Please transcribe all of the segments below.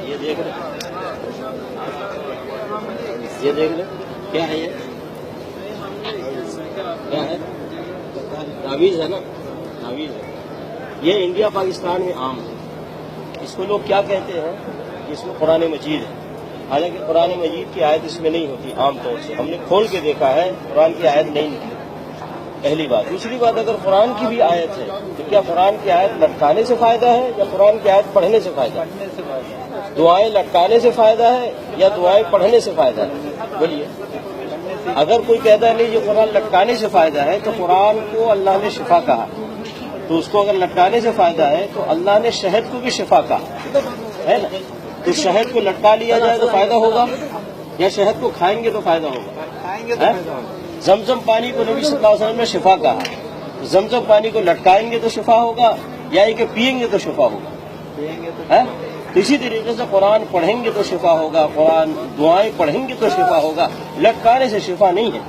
یہ دیکھ رہے کیا ہے؟ یہ کیا ہے؟ تعویذ ہے نا، تعویذ ہے یہ۔ انڈیا پاکستان میں عام ہے۔ اس کو لوگ کیا کہتے ہیں؟ اس میں قرآن مجید ہے، حالانکہ قرآن مجید کی آیت اس میں نہیں ہوتی عام طور سے۔ ہم نے کھول کے دیکھا ہے، قرآن کی آیت نہیں نکلی، پہلی بات۔ دوسری بات، اگر قرآن کی بھی آیت ہے تو کیا قرآن کی آیت لٹکانے سے فائدہ ہے یا قرآن کی آیت پڑھنے سے فائدہ ہے؟ دعائیں لٹکانے سے فائدہ ہے یا دعائیں پڑھنے سے فائدہ ہے؟ بولیے۔ اگر کوئی کہتا ہے نہیں یہ قرآن لٹکانے سے فائدہ ہے تو قرآن کو اللہ نے شفا کہا، تو اس کو اگر لٹکانے سے فائدہ ہے تو اللہ نے شہد کو بھی شفا کہا ہے نا۔ تو شہد کو لٹکا لیا جائے تو فائدہ ہوگا یا شہد کو کھائیں گے تو فائدہ ہوگا؟ زمزم پانی کو نبی صلی اللہ علیہ وسلم نے شفا کہا، زمزم پانی کو لٹکائیں گے تو شفا ہوگا یا کہ پئیں گے تو شفا ہوگا؟ تو اسی طریقے سے قرآن پڑھیں گے تو شفا ہوگا، قرآن دعائیں پڑھیں گے تو شفا ہوگا، لٹکانے سے شفا نہیں ہے۔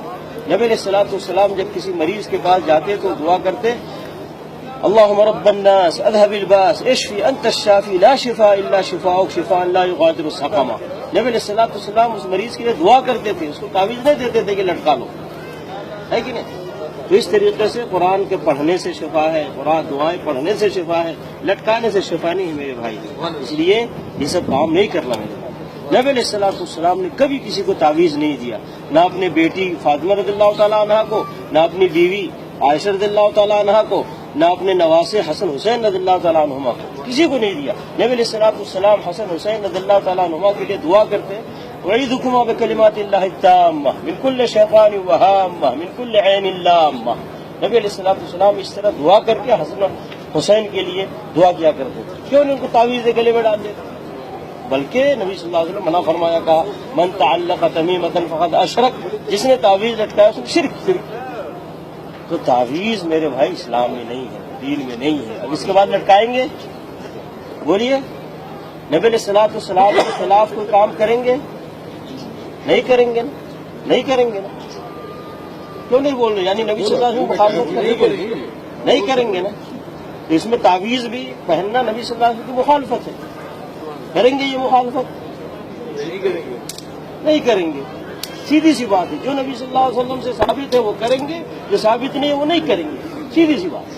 نبی علیہ الصلوۃ والسلام جب کسی مریض کے پاس جاتے تو دعا کرتے، اللہم رب الناس اذهب الباس اشفی انت الشافی لا شفاء الا شفاؤک شفاء لا یغادر سقما۔ نبی علیہ الصلوۃ والسلام اس مریض کے لیے دعا کرتے تھے، اس کو تعویذ نہیں دیتے تھے کہ لٹکا لو، ہے کہ نہیں؟ تو اس طریقے سے قرآن کے پڑھنے سے شفا ہے، قرآن دعائیں پڑھنے سے شفا ہے، لٹکانے سے شفا نہیں ہے میرے بھائی۔ اس لیے یہ سب کام نہیں کرنا میرے بھائی۔ نبی علیہ الصلوۃ والسلام نے کبھی کسی کو تعویذ نہیں دیا، نہ اپنے بیٹی فاطمہ رضی اللہ تعالیٰ عنہ کو، نہ اپنی بیوی عائشہ رضی اللہ تعالیٰ عنہ کو، نہ اپنے نواسے حسن حسین رضی اللہ تعالیٰ عنہما کو، کسی کو نہیں دیا۔ نبی علیہ الصلوۃ والسلام حسن حسین رضی اللہ تعالیٰ عنہما کے لیے دعا کرتے، اعیذکما بکلمات اللہ التامہ من کل شیطان وہامہ من کل عین لامہ۔ نبی علیہ الصلوۃ والسلام اس طرح دعا کر کے حسن حسین کے لیے دعا کیا کرتے تھے، کیوں نہیں ان کو تعویذ گلے میں ڈال دیتے؟ بلکہ نبی صلی اللہ علیہ وسلم منع فرمایا، کہا من تعلق تمیمۃ فقد اشرک، جس نے تعویذ لٹکایا اس نے شرک۔ تو تعویذ میرے بھائی اسلام میں نہیں ہے، دین میں نہیں ہے۔ اب اس کے بعد لٹکائیں گے؟ بولیے، نبی علیہ الصلوۃ والسلام کے خلاف کوئی کام کریں گے؟ نہیں کریں گے نا، نہیں کریں گے نا۔ کیوں نہیں بول رہے؟ یعنی نبی صلی اللہ علیہ وسلم مخالفت کریں گے؟ نہیں کریں گے نا۔ تو اس میں تعویذ بھی پہننا نبی صلی اللہ علیہ وسلم کی مخالفت ہے۔ کریں گے یہ مخالفت؟ نہیں کریں گے، سیدھی سی بات ہے۔ جو نبی صلی اللہ علیہ وسلم سے ثابت ہے وہ کریں گے، جو ثابت نہیں ہے وہ نہیں کریں گے، سیدھی سی بات۔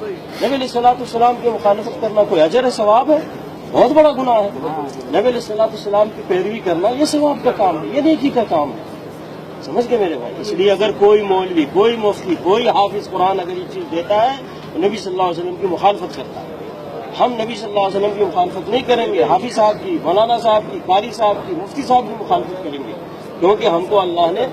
نبی علیہ الصلوۃ والسلام کی مخالفت کرنا کوئی اجر ہے، ثواب ہے؟ بہت بڑا گناہ ہے۔ نبی علیہ الصلوۃ والسلام کی پیروی کرنا یہ ثواب کا کام ہے، یہ نیکی کا کام ہے۔ سمجھ گئے میرے بھائی؟ اس لیے اگر کوئی مولوی، کوئی مفتی، کوئی حافظ قرآن اگر یہ چیز دیتا ہے تو نبی صلی اللہ علیہ وسلم کی مخالفت کرتا ہے۔ ہم نبی صلی اللہ علیہ وسلم کی مخالفت نہیں کریں گے، حافظ صاحب کی، مولانا صاحب کی، قاری صاحب کی، مفتی صاحب کی مخالفت کریں گے، کیونکہ ہم کو اللہ نے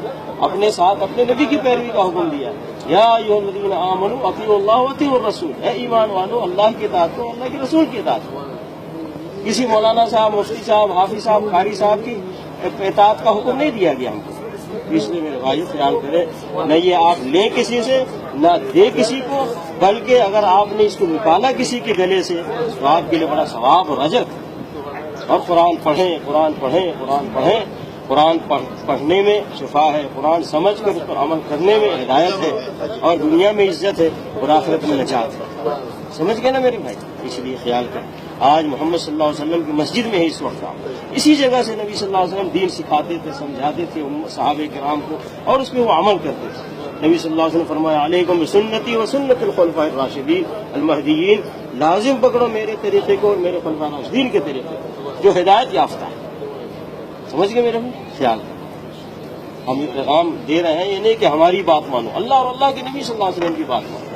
اپنے ساتھ اپنے نبی کی پیروی کا حکم دیا ہے۔ یا ایھا الذین آمنوا اطیعوا اللہ واطیعوا الرسول، اے ایمان والو اللہ کی اطاعت کرو، اللہ کے رسول کی اطاعت کرو۔ کسی مولانا صاحب، مفتی صاحب، حافظ صاحب، قاری صاحب کی اطاعت کا حکم نہیں دیا گیا ہم کو۔ اس لیے میرے بھائی خیال کریں، نہ یہ آپ لیں کسی سے نہ دے کسی کو، بلکہ اگر آپ نے اس کو نکالا کسی کے گلے سے تو آپ کے لیے بڑا ثواب اور اجر۔ اور قرآن پڑھیں، قرآن پڑھیں، قرآن پڑھیں۔ قرآن پڑھنے میں شفا ہے، قرآن سمجھ کر اس پر عمل کرنے میں ہدایت ہے، اور دنیا میں عزت ہے اور آخرت میں نجات ہے۔ سمجھ گئے نا میرے بھائی؟ اس لیے خیال کریں، آج محمد صلی اللہ علیہ وسلم کی مسجد میں ہے اس وقت، اسی جگہ سے نبی صلی اللہ علیہ وسلم دین سکھاتے تھے، سمجھاتے تھے صحابہ کرام کو، اور اس پہ وہ عمل کرتے تھے۔ نبی صلی اللہ علیہ وسلم فرمایا، علیکم بسنتی و سنت الخلفاء الراشدین المہدیین، لازم پکڑو میرے طریقے کو اور میرے خلفاء راشدین کے طریقے کو جو ہدایت یافتہ ہے۔ سمجھ گئے میرے خیال؟ ہم یہ پیغام دے رہے ہیں، یہ نہیں کہ ہماری بات مانو، اللہ اور اللہ کے نبی صلی اللہ علیہ وسلم کی بات مانو۔